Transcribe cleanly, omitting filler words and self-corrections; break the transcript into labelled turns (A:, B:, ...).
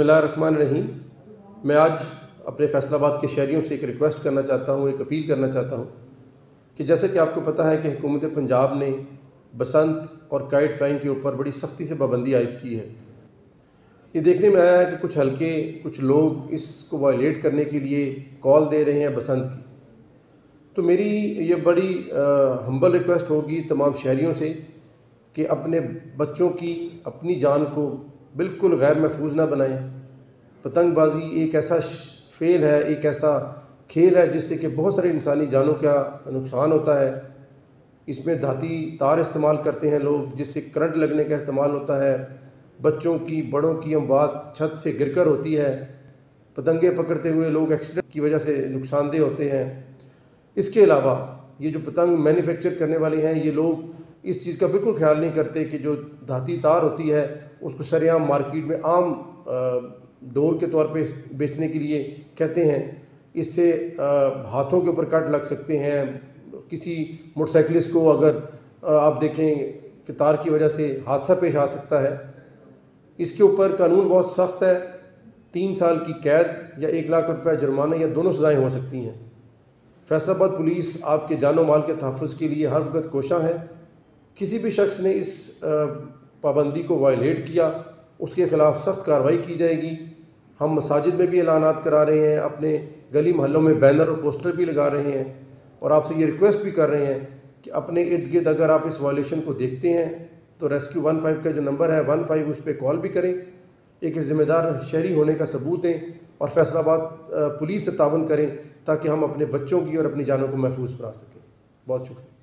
A: बिस्मिल्लाहिर्रहमानिर्रहीम। मैं आज अपने फैसलाबाद के शहरियों से एक रिक्वेस्ट करना चाहता हूँ, एक अपील करना चाहता हूँ कि जैसे कि आपको पता है कि हुकूमत पंजाब ने बसंत और काइट फ्लाइंग के ऊपर बड़ी सख्ती से पाबंदी आयद की है। ये देखने में आया है कि कुछ लोग इसको वायलेट करने के लिए कॉल दे रहे हैं बसंत की। तो मेरी ये बड़ी हम्बल रिक्वेस्ट होगी तमाम शहरियों से कि अपने बच्चों की अपनी जान को बिल्कुल गैर महफूज ना बनाएं। पतंगबाजी एक ऐसा फेल है, एक ऐसा खेल है जिससे कि बहुत सारी इंसानी जानों का नुकसान होता है। इसमें धाती तार इस्तेमाल करते हैं लोग, जिससे करंट लगने का इस्तेमाल होता है। बच्चों की, बड़ों की अमवात छत से गिरकर होती है। पतंगे पकड़ते हुए लोग एक्सीडेंट की वजह से नुकसानदेह होते हैं। इसके अलावा ये जो पतंग मैन्युफैक्चर करने वाले हैं, ये लोग इस चीज़ का बिल्कुल ख्याल नहीं करते कि जो धाती तार होती है उसको सरेआम मार्केट में आम डोर के तौर पे बेचने के लिए कहते हैं। इससे हाथों के ऊपर कट लग सकते हैं। किसी मोटरसाइकिलिस्ट को अगर आप देखें कि तार की वजह से हादसा पेश आ सकता है। इसके ऊपर कानून बहुत सख्त है। 3 साल की कैद या 1 लाख रुपये जुर्माना या दोनों सज़ाएँ हो सकती हैं। फैसलाबाद पुलिस आपके जानो माल के तहफ़्फ़ुज़ के लिए हर वक्त कोशा है। किसी भी शख्स ने इस पाबंदी को वायलेट किया, उसके ख़िलाफ़ सख्त कार्रवाई की जाएगी। हम मसाजिद में भी ऐलानात करा रहे हैं, अपने गली मोहल्लों में बैनर और पोस्टर भी लगा रहे हैं और आपसे ये रिक्वेस्ट भी कर रहे हैं कि अपने इर्द गिर्द अगर आप इस वायलेशन को देखते हैं तो रेस्क्यू 15 का जो नंबर है 15 उस पर कॉल भी करें। एक ज़िम्मेदार शहरी होने का सबूत दें और फैसलाबाद पुलिस से तावन करें ताकि हम अपने बच्चों की और अपनी जानों को महफूज बना सकें। बहुत शुक्रिया।